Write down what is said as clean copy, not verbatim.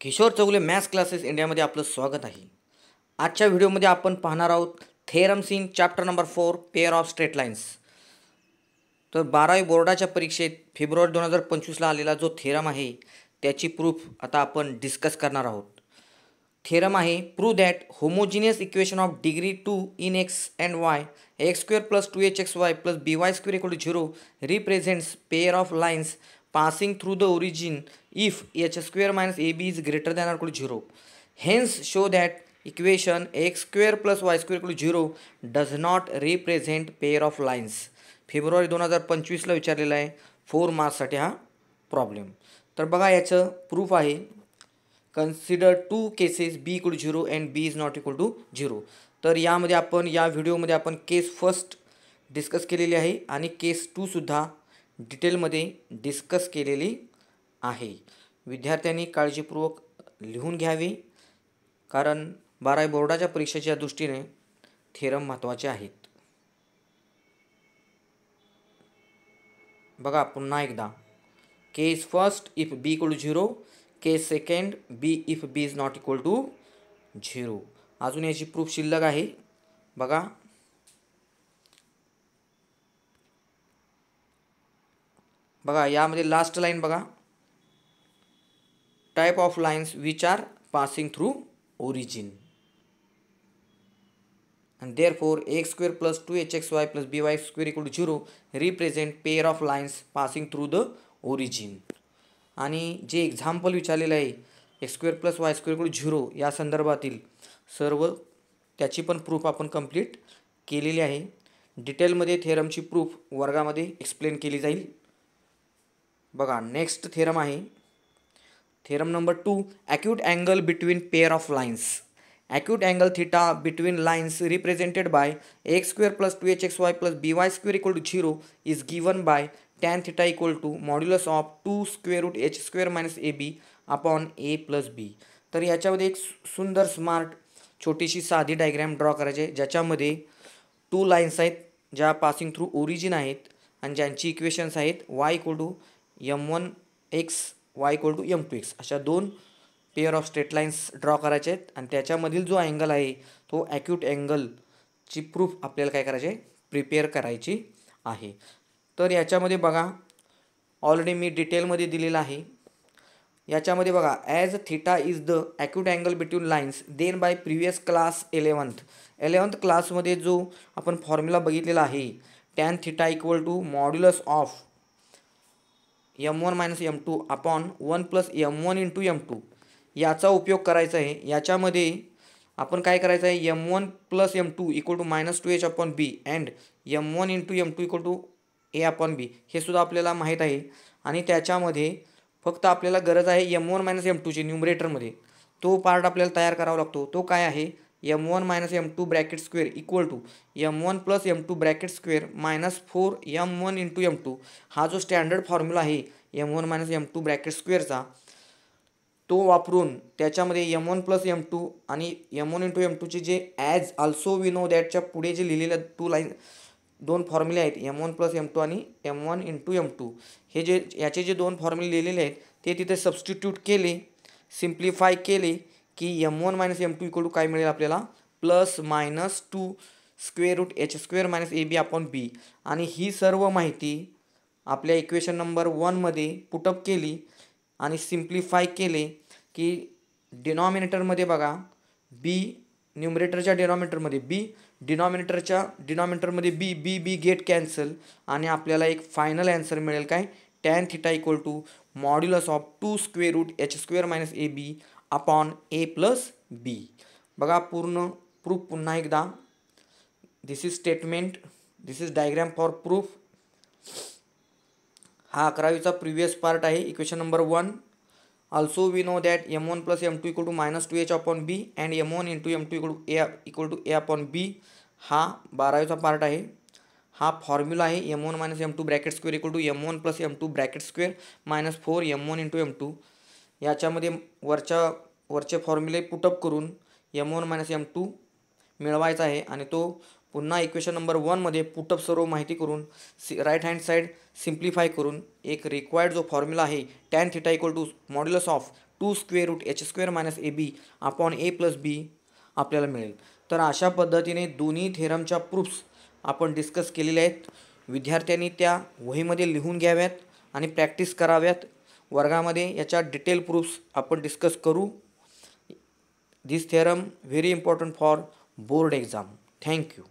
Kishore Chougule maths classes इंडियामध्ये आपलं स्वागत आहे. आजच्या व्हिडिओमध्ये आपण पाहणार आहोत theorems in chapter number 4 pair of straight lines. तर 12वी बोर्डाच्या परीक्षेत फेब्रुवारी 2025ला आलेला जो थेरम आहे त्याची प्रूफ आता आपण डिस्कस करणार आहोत. थेरम आहे prove that homogeneous equation of degree 2 in x and y x square plus 2hxy plus by square equal to 0 represents pair of lines passing through the origin if h square minus ab is greater than or equal to 0. Hence show that equation x square plus y square equal to 0 does not represent pair of lines. फेब्रुवारी 2025ला विचारलेला आहे 4 मार्क्ससाठी हा problem. तर बघा याचं proof आहे consider two cases b equal to 0 and b is not equal to 0. तर यामध्ये आपण या व्हिडिओमध्ये आपण केस फर्स्ट डिस्कस केलेली आहे आणि केस 2 सुद्धा डिटेलमध्ये डिस्कस केलेली आहे. विद्यार्थ्यांनी काळजीपूर्वक लिहून घ्यावे कारण 12वी बोर्डाच्या परीक्षेच्या दृष्टीने थेरम महत्त्वाचे आहेत. बघा पुन्हा एकदा case first if B equal to 0, case second B if B is not equal to 0. अजून याची प्रूफ शिल्लक आहे. बघा बघा यामध्ये लास्ट लाईन बघा type of lines which are passing through origin and therefore x square plus 2hxy plus by square equal to 0 represent pair of lines passing through the origin. आणि जे एक्झाम्पल विचारलेलं आहे x square plus y square equal to 0 या संदर्भातील सर्व त्याची पण proof आपण कंप्लीट केलेली आहे. डिटेलमध्ये थेरमची प्रूफ वर्गामध्ये एक्सप्लेन केली जाईल. बघा नेक्स्ट थेरम आहे theorem number 2 acute angle between pair of lines. Acute angle theta between lines represented by x square plus 2hxy plus by square equal to 0 is given by tan theta equal to modulus of 2 square root h square minus ab upon a plus b. तर याच्यामध्ये एक सुंदर smart छोटीशी साधी diagram draw करायची आहे ज्याच्यामध्ये 2 lines आहेत ज्या पासिंग थ्रू ओरिजिन आहेत आणि ज्यांची इक्वेशन्स आहेत y equal to m1x y equal to m2x अशा दोन pair of straight lines draw करायचे आहेत आणि त्याच्यामधील जो अँगल आहे तो ॲक्यूट अँगलची प्रूफ आपल्याला काय करायचे प्रिपेअर करायची आहे. तर याच्यामध्ये बघा ऑलरेडी मी डिटेलमध्ये दिलेलं आहे. याच्यामध्ये बघा as theta is the acute angle between lines then by previous class 11th क्लासमध्ये जो आपण फॉर्म्युला बघितलेला आहे tan theta equal to modulus of m1 minus m2 upon 1 plus m1 into m2 याचा उपयोग करायचा आहे. याच्यामध्ये आपण काय करायचं आहे m1 plus m2 equal to minus 2h upon B and m1 into m2 equal to a upon B हे सुद्धा आपल्याला माहीत आहे. आणि त्याच्यामध्ये फक्त आपल्याला गरज आहे m1 मायनस m2ची न्यूमरेटरमध्ये तो पार्ट आपल्याला तयार करावा लागतो. तो काय आहे m1 minus m2 bracket square equal to m1 plus m2 bracket square minus 4m1 into m2 हा जो स्टँडर्ड फॉर्म्युला आहे m1 मायनस m2 ब्रॅकेट स्क्वेअरचा तो वापरून त्याच्यामध्ये m1 प्लस m2 आणि m1 इंटू m2चे जे ॲज ऑल्सो वी नो दॅटच्या पुढे जे लिहिलेल्या दोन फॉर्म्युले आहेत m1 प्लस m2 आणि m1 इंटू m2 हे जे याचे जे दोन फॉर्म्युले लिहिलेले आहेत ते तिथे सबस्टिट्यूट केले सिम्प्लिफाय केले की m1 minus m2 equal to काय मिळेल आपल्याला plus minus 2 square root h square minus A B upon B. आणि ही सर्व माहिती आपल्या इक्वेशन नंबर 1मध्ये पुटअप केली आणि सिम्प्लिफाय केले की डिनॉमिनेटरमध्ये बघा बी न्यूमरेटरच्या डिनॉमिनेटरमध्ये बी डिनॉमिनेटरमध्ये बी बी बी गेट कॅन्सल आणि आपल्याला एक फायनल ॲन्सर मिळेल काय tan theta equal to modulus of 2 square root h square minus A B upon A plus B. बघा पूर्ण प्रूफ पुन्हा एकदा this is statement this is diagram for proof. हा 11वीचा प्रिव्हियस पार्ट आहे equation number 1. Also we know that m1 plus m2 equal to minus 2h upon B and m1 into m2 equal to a upon B हा 12वीचा part आहे. हा formula आहे m1 minus m2 bracket square equal to m1 plus m2 bracket square minus 4m1 into m2. याच्यामध्ये वरचे फॉर्म्युले put up करून m1 minus m2 मिळवायचा आहे आणि तो पुन्हा इक्वेशन नंबर 1 मध्ये पुटअप सर्व माहिती करून राईट हँड साइड सिम्प्लिफाय करून एक रिक्वायर्ड जो फॉर्म्युला आहे tan theta equal to modulus of 2 square root H square minus A B upon A plus B आपल्याला मिळेल. तर अशा पद्धतीने दोन्ही थेरमच्या प्रूफ्स आपण डिस्कस केलेले आहेत. विद्यार्थ्यांनी त्या वहीमध्ये लिहून घ्याव्यात आणि प्रॅक्टिस कराव्यात. वर्गामध्ये याच्या डिटेल प्रूफ्स आपण डिस्कस करू. This theorem very important for board exam. Thank you.